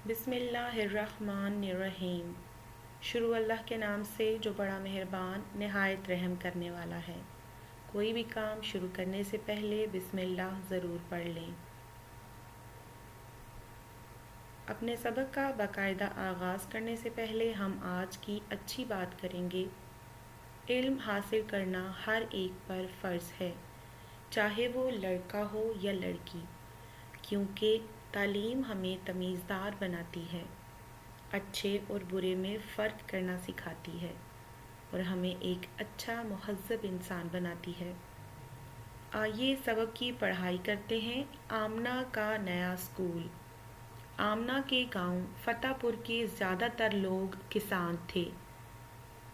بسم اللہ الرحمن الرحیم۔ شروع اللہ کے نام سے جو بڑا مہربان نہایت رحم کرنے والا ہے۔ کوئی بھی کام شروع کرنے سے پہلے بسم اللہ ضرور پڑھ لیں۔ اپنے سبق کا باقاعدہ آغاز کرنے سے پہلے ہم آج کی اچھی بات کریں گے۔ علم حاصل کرنا ہر ایک پر فرض ہے، چاہے وہ لڑکا ہو یا لڑکی، کیونکہ تعلیم ہمیں تمیزدار بناتی ہے، اچھے اور برے میں فرق کرنا سکھاتی ہے اور ہمیں ایک اچھا مہذب انسان بناتی ہے۔ آئیے سبق کی پڑھائی کرتے ہیں۔ آمنہ کا نیا اسکول۔ آمنہ کے گاؤں فتح پور کے زیادہ تر لوگ کسان تھے۔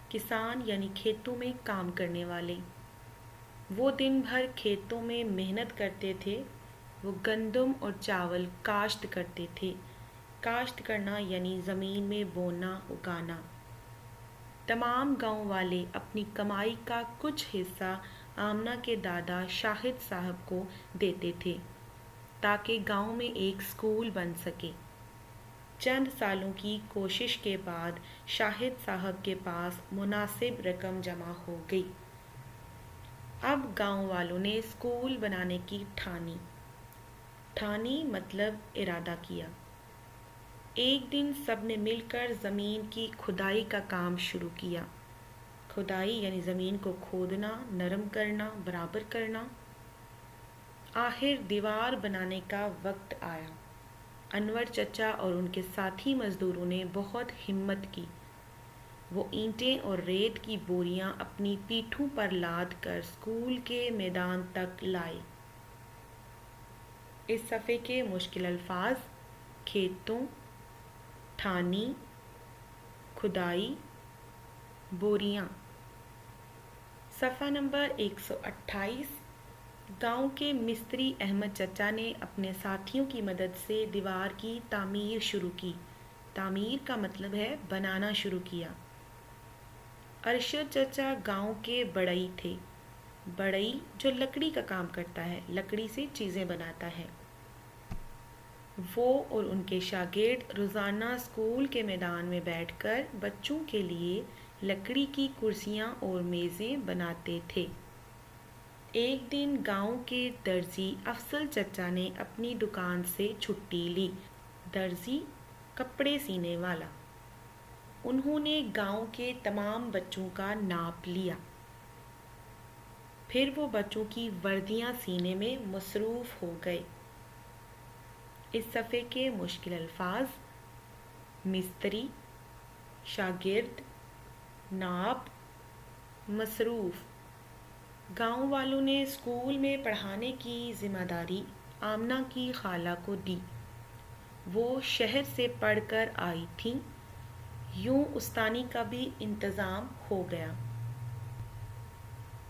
کسان یعنی کھیتوں میں کام کرنے والے۔ وہ دن بھر کھیتوں میں محنت کرتے تھے۔ وہ گندم اور چاول کاشت کرتے تھے۔ کاشت کرنا یعنی زمین میں بونا اگانا۔ تمام گاؤں والے اپنی کمائی کا کچھ حصہ آمنہ کے دادا شاہد صاحب کو دیتے تھے تاکہ گاؤں میں ایک اسکول بن سکے۔ چند سالوں کی کوشش کے بعد شاہد صاحب کے پاس مناسب رقم جمع ہو گئی۔ اب گاؤں والوں نے اسکول بنانے کی ٹھانی مطلب ارادہ کیا۔ ایک دن سب نے مل کر زمین کی کھدائی کا کام شروع کیا۔ کھدائی یعنی زمین کو کھودنا، نرم کرنا، برابر کرنا۔ آخر دیوار بنانے کا وقت آیا۔ انور چچا اور ان کے ساتھی مزدوروں نے بہت ہمت کی۔ وہ اینٹیں اور ریت کی بوریاں اپنی پیٹھوں پر لاد کر اسکول کے میدان تک لائے۔ اس صفحے کے مشکل الفاظ: کھیتوں، ٹھانی، کھدائی، بوریاں۔ صفحہ نمبر 128۔ گاؤں کے مستری احمد چچا نے اپنے ساتھیوں کی مدد سے دیوار کی تعمیر شروع کی۔ تعمیر کا مطلب ہے بنانا شروع کیا۔ ارشد چچا گاؤں کے بڑئی تھے۔ بڑئی جو لکڑی کا کام کرتا ہے، لکڑی سے چیزیں بناتا ہے۔ وہ اور ان کے شاگرد روزانہ اسکول کے میدان میں بیٹھ کر بچوں کے لیے لکڑی کی کرسیاں اور میزیں بناتے تھے۔ ایک دن گاؤں کے درزی افضل چچا نے اپنی دکان سے چھٹی لی۔ درزی کپڑے سینے والا۔ انہوں نے گاؤں کے تمام بچوں کا ناپ لیا۔ پھر وہ بچوں کی وردیاں سینے میں مصروف ہو گئے۔ اس صفحے کے مشکل الفاظ: مستری، شاگرد، ناپ، مصروف۔ گاؤں والوں نے اسکول میں پڑھانے کی ذمہ داری آمنہ کی خالہ کو دی۔ وہ شہر سے پڑھ کر آئی تھیں۔ یوں استانی کا بھی انتظام ہو گیا۔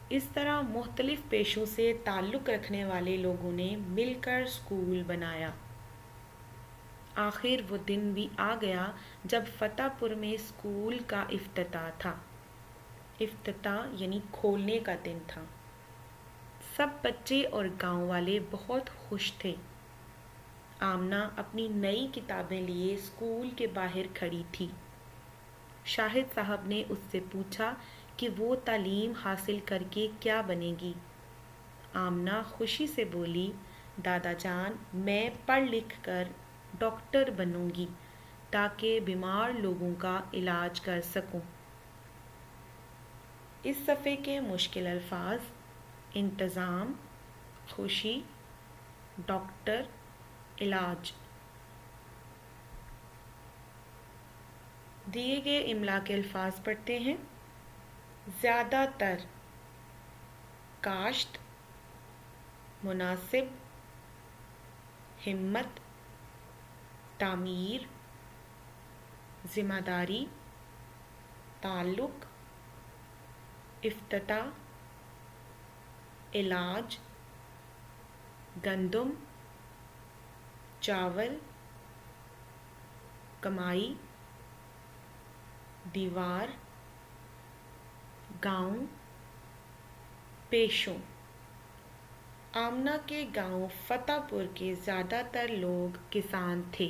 اس طرح مختلف پیشوں سے تعلق رکھنے والے لوگوں نے مل کر اسکول بنایا۔ آخر وہ دن بھی آ گیا جب فتح پور میں اسکول کا افتتاح تھا۔ افتتاح یعنی کھولنے کا دن تھا۔ سب بچے اور گاؤں والے بہت خوش تھے۔ آمنہ اپنی نئی کتابیں لیے اسکول کے باہر کھڑی تھی۔ شاہد صاحب نے اس سے پوچھا کہ وہ تعلیم حاصل کر کے کیا بنے گی؟ آمنہ خوشی سے بولی، دادا جان، میں پڑھ لکھ کر ڈاکٹر بنوں گی تاکہ بیمار لوگوں کا علاج کر سکوں۔ اس صفحے کے مشکل الفاظ: انتظام، خوشی، ڈاکٹر، علاج۔ دیے گئے املا کے الفاظ پڑھتے ہیں۔ زیادہ تر، کاشت، مناسب، ہمت، تعمیر، ذمہ داری، تعلق، افتتاح، علاج، گندم، چاول، کمائی، دیوار، گاؤں، پیشوں۔ آمنہ کے گاؤں فتح پور کے زیادہ تر لوگ کسان تھے۔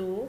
2,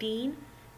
3,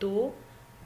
2,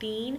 3,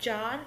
4,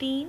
3,